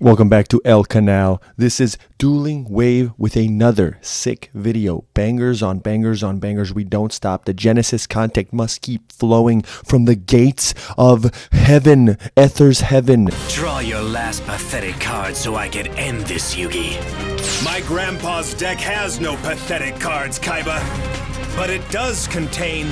Welcome back to El Canal. This is Dueling Wave with another sick video. Bangers on bangers on bangers. We don't stop. The Genesis content must keep flowing from the gates of heaven. Ether's heaven. Draw your last pathetic card so I can end this, Yugi. My grandpa's deck has no pathetic cards, Kaiba. But it does contain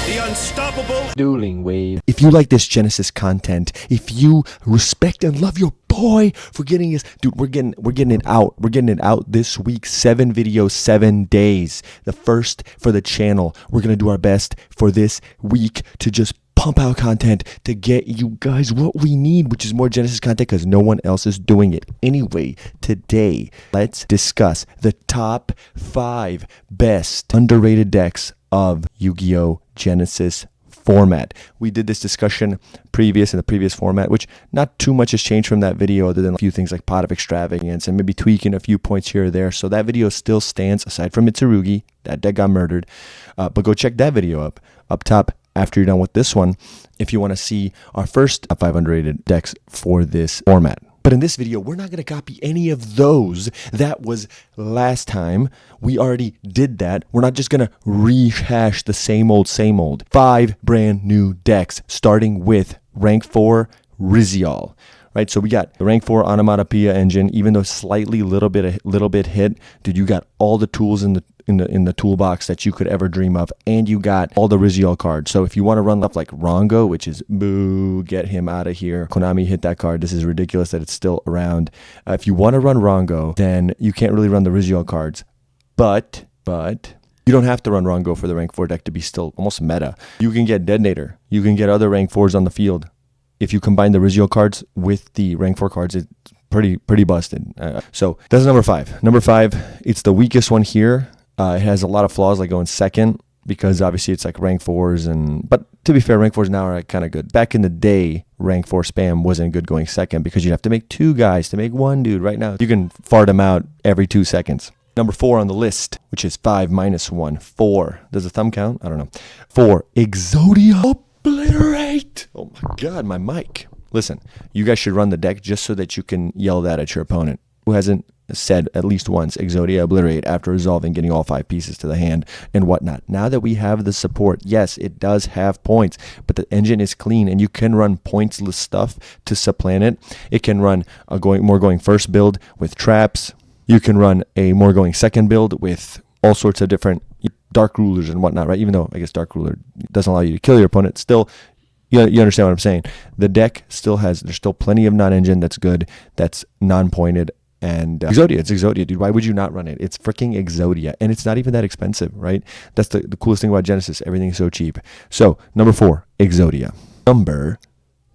the unstoppable Dueling Wave. If you like this Genesis content, if you respect and love your boy for getting his, dude, we're getting it out. We're getting it out this week. 7 videos, 7 days. The first for the channel. We're gonna do our best for this week to just pump out content to get you guys what we need, which is more Genesis content because no one else is doing it. Anyway, today, let's discuss the top 5 best underrated decks of Yu-Gi-Oh! Genesis format. We did this discussion in the previous format, which not too much has changed from that video other than a few things like Pot of Extravagance and maybe tweaking a few points here or there. So that video still stands aside from Mitsurugi. That deck got murdered. But go check that video up top after you're done with this one if you want to see our first 5 underrated decks for this format. But in this video, we're not going to copy any of those. That was last time. We already did that. We're not just going to rehash the same old. 5 brand new decks, starting with rank 4 Ryzeal. Right, so we got the rank 4 Onomatopoeia engine, even though slightly little bit hit, dude, you got all the tools in the toolbox that you could ever dream of, and you got all the Ryzeal cards. So if you want to run stuff like Rongo, which is boo, get him out of here. Konami hit that card. This is ridiculous that it's still around. If you want to run Rongo, then you can't really run the Ryzeal cards, but you don't have to run Rongo for the rank 4 deck to be still almost meta. You can get Detonator. You can get other rank 4s on the field. If you combine the Ryzeal cards with the rank 4 cards, it's pretty busted. So that's number 5. Number 5, it's the weakest one here. It has a lot of flaws, like going second, because obviously it's like rank 4s, but to be fair, rank 4s now are kind of good. Back in the day, rank 4 spam wasn't good going second because you'd have to make 2 guys to make 1 dude. Right now, you can fart them out every 2 seconds. Number 4 on the list, which is 5 minus 1. 4. Does the thumb count? I don't know. 4. Exodia. Obliterate! Oh my god, my mic. Listen, you guys should run the deck just so that you can yell that at your opponent. Who hasn't said at least once Exodia Obliterate after resolving, getting all 5 pieces to the hand and whatnot? Now that we have the support, yes, it does have points, but the engine is clean and you can run pointsless stuff to supplant it. It can run a going first build with traps. You can run a more going second build with all sorts of different dark rulers and whatnot, right? Even though I guess dark ruler doesn't allow you to kill your opponent, still, you understand what I'm saying. The deck there's still plenty of non-engine that's good, that's non-pointed, and Exodia, it's Exodia, dude. Why would you not run it? It's freaking Exodia, and it's not even that expensive, right? That's the coolest thing about Genesis. Everything's so cheap. So, number 4, Exodia. Number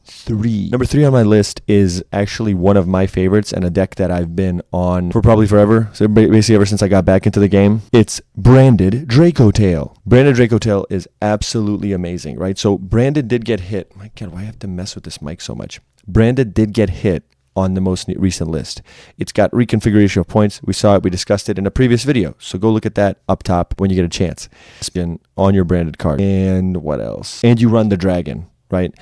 3 on my list is actually one of my favorites and a deck that I've been on for probably forever. So basically ever since I got back into the game. It's Branded Draco Tail. Branded Draco Tail is absolutely amazing, right? So Branded did get hit. My god, why do I have to mess with this mic so much? Branded did get hit on the most recent list. It's got reconfiguration of points. We saw it. We discussed it in a previous video. So go look at that up top when you get a chance. It's been on your branded card. And what else? And you run the dragon, right?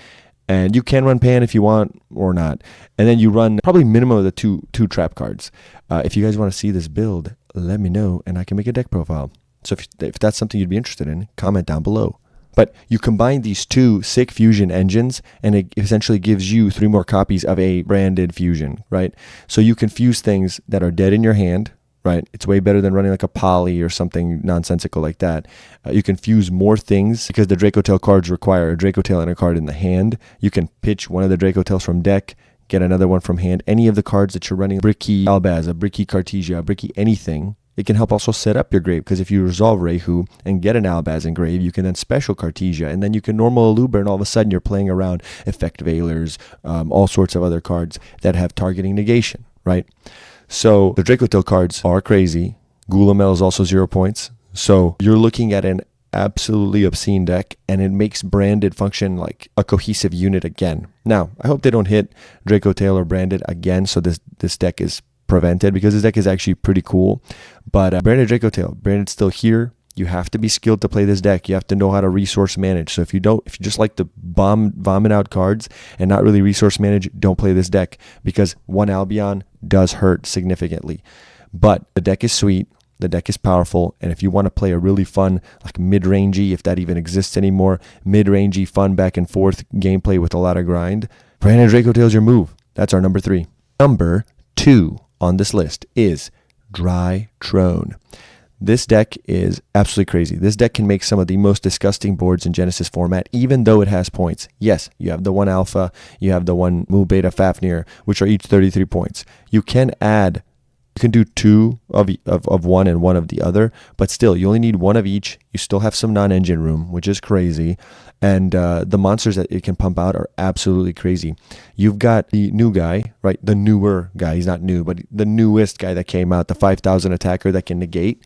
And you can run Pan if you want or not. And then you run probably minimum of the two trap cards. If you guys want to see this build, let me know and I can make a deck profile. So if that's something you'd be interested in, comment down below. But you combine these 2 sick fusion engines and it essentially gives you 3 more copies of a branded fusion, right? So you can fuse things that are dead in your hand, right? It's way better than running like a poly or something nonsensical like that. You can fuse more things because the Draco Tail cards require a Draco Tail and a card in the hand. You can pitch one of the Draco Tails from deck, get another one from hand. Any of the cards that you're running, Bricky Albaz, a Bricky Cartesia, a Bricky anything, it can help also set up your grave because if you resolve Rehu and get an Albaz in grave, you can then special Cartesia and then you can normal Aluber and all of a sudden you're playing around Effect Veilers, all sorts of other cards that have targeting negation, right? So the Draco Tail cards are crazy. Gulamel is also 0 points. So you're looking at an absolutely obscene deck, and it makes Branded function like a cohesive unit again. Now, I hope they don't hit Draco Tail or Branded again, so this deck is prevented, because this deck is actually pretty cool. But Branded Draco Tail, Branded's still here. You have to be skilled to play this deck. You have to know how to resource manage. So if you just like to vomit out cards and not really resource manage, don't play this deck, because one Albion does hurt significantly. But the deck is sweet. The deck is powerful, and if you want to play a really fun, like mid-rangey, if that even exists anymore, mid-rangey, fun back and forth gameplay with a lot of grind, Brandon Draco Tail's your move. That's our number 3. Number 2 on this list is Drytron. This deck is absolutely crazy. This deck can make some of the most disgusting boards in Genesis format, even though it has points. Yes, you have the 1 Alpha, you have the 1 Mu Beta Fafnir, which are each 33 points. You can add, you can do 2 of one and 1 of the other, but still, you only need 1 of each. You still have some non-engine room, which is crazy. And the monsters that it can pump out are absolutely crazy. You've got the new guy, right? The newer guy. He's not new, but the newest guy that came out, the 5,000 attacker that can negate.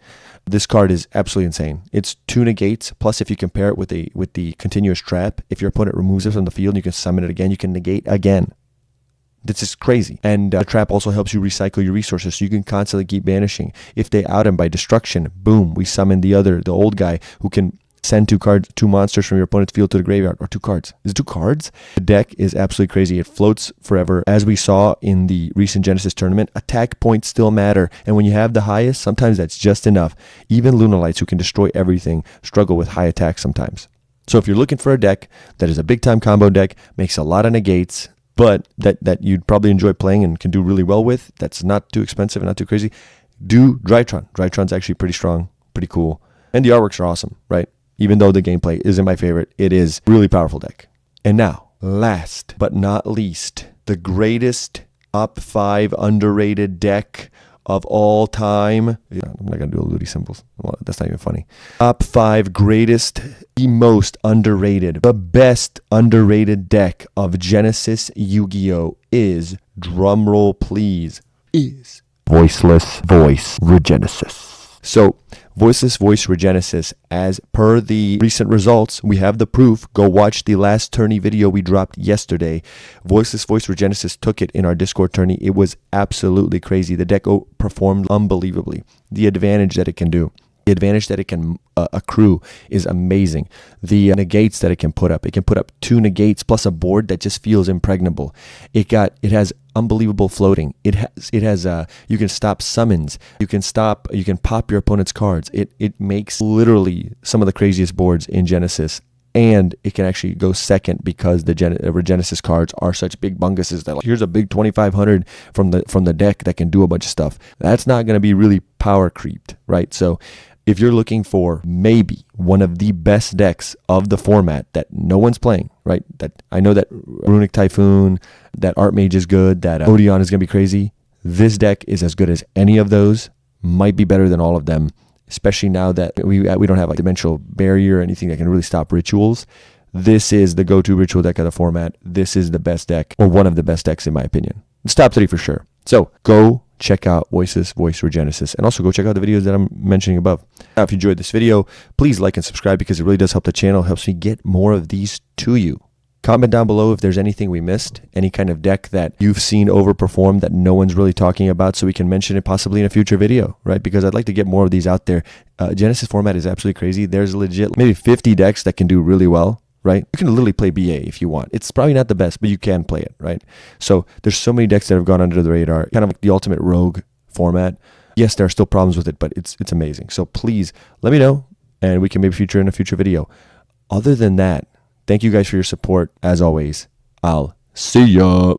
This card is absolutely insane. It's 2 negates, plus if you compare it with the continuous trap, if your opponent removes it from the field, you can summon it again, you can negate again. This is crazy. And the trap also helps you recycle your resources, so you can constantly keep banishing. If they out him by destruction, boom, we summon the old guy who can send 2 monsters from your opponent's field to the graveyard, or 2 cards. Is it 2 cards? The deck is absolutely crazy. It floats forever. As we saw in the recent Genesis tournament, attack points still matter. And when you have the highest, sometimes that's just enough. Even Lunalights, who can destroy everything, struggle with high attacks sometimes. So if you're looking for a deck that is a big time combo deck, makes a lot of negates, but that you'd probably enjoy playing and can do really well with, that's not too expensive and not too crazy, do Drytron. Drytron's actually pretty strong, pretty cool. And the artworks are awesome, right? Even though the gameplay isn't my favorite, it is a really powerful deck. And now, last but not least, the greatest top 5 underrated deck of all time. I'm not going to do Ludi symbols. Well, that's not even funny. Top 5 greatest, the most underrated, the best underrated deck of Genesis Yu-Gi-Oh! Is, drumroll please, is Voiceless Voice Regenesis. So, Voiceless Voice Regenesis, as per the recent results, we have the proof. Go watch the last tourney video we dropped yesterday. Voiceless Voice Regenesis took it in our Discord tourney. It was absolutely crazy. The deck performed unbelievably. The advantage that it can do, the advantage that it can accrue is amazing. The negates that it can put up 2 negates plus a board that just feels impregnable. It has unbelievable floating. It has you can stop summons. You can pop your opponent's cards. It makes literally some of the craziest boards in Genesis. And it can actually go second because the Regenesis cards are such big bunguses that, like, here's a big 2,500 from the deck that can do a bunch of stuff. That's not going to be really power creeped, right? So if you're looking for maybe one of the best decks of the format that no one's playing, right? That I know that Runic Typhoon, that Archmage is good, that Odeon is going to be crazy. This deck is as good as any of those, might be better than all of them, especially now that we don't have a dimensional barrier or anything that can really stop rituals. This is the go-to ritual deck of the format. This is the best deck, or one of the best decks in my opinion. It's top 3 for sure. So go check out Voiceless Voice Regenesis, and also go check out the videos that I'm mentioning above. Now, if you enjoyed this video, please like and subscribe, because it really does help the channel, helps me get more of these to you. Comment down below if there's anything we missed, any kind of deck that you've seen overperform that no one's really talking about, so we can mention it possibly in a future video, right? Because I'd like to get more of these out there. Genesis format is absolutely crazy. There's legit maybe 50 decks that can do really well, right? You can literally play BA if you want. It's probably not the best, but you can play it, right? So there's so many decks that have gone under the radar, kind of like the ultimate rogue format. Yes, there are still problems with it, but it's amazing. So please let me know, and we can maybe feature in a future video. Other than that, thank you guys for your support. As always, I'll see ya.